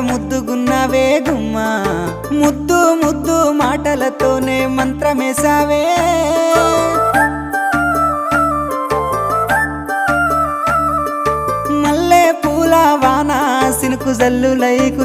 ముద్దుగున్నావే గుమ్మా ముద్దు ముద్దు మాటలతోనే మంత్రమేసావే మల్లె పూల వాన సినుకు జల్లులై